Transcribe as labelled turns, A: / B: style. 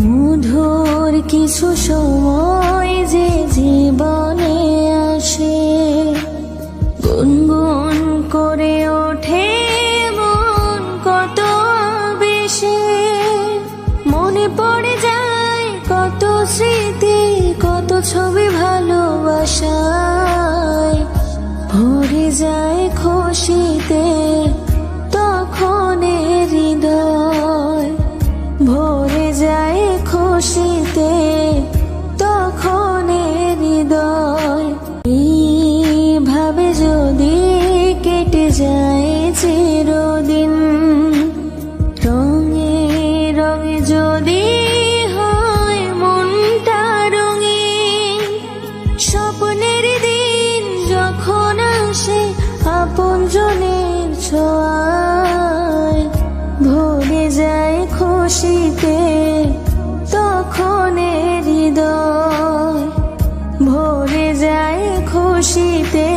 A: মধুর কিছু সময় যে জীবনে আসে, গুনগুন করে ওঠে মন কত বেশি। মনে পড়ে যায় কত স্মৃতি, কত ছবি ভালোবাসায়। ভরে যায় খুশিতে তখন হৃদয়, ভরে যায় খুশিতে তখন হৃদয়। এইভাবে যদি কেটে যায় চিরদিন, রঙে রঙে যদি হয় মনটা রঙিন, স্বপ্নের দিন যখন আসে আপনজনের ছোঁয়ায়। ভরে যায় খুশিতে তখন হৃদয়, ভরে যায় খুশিতে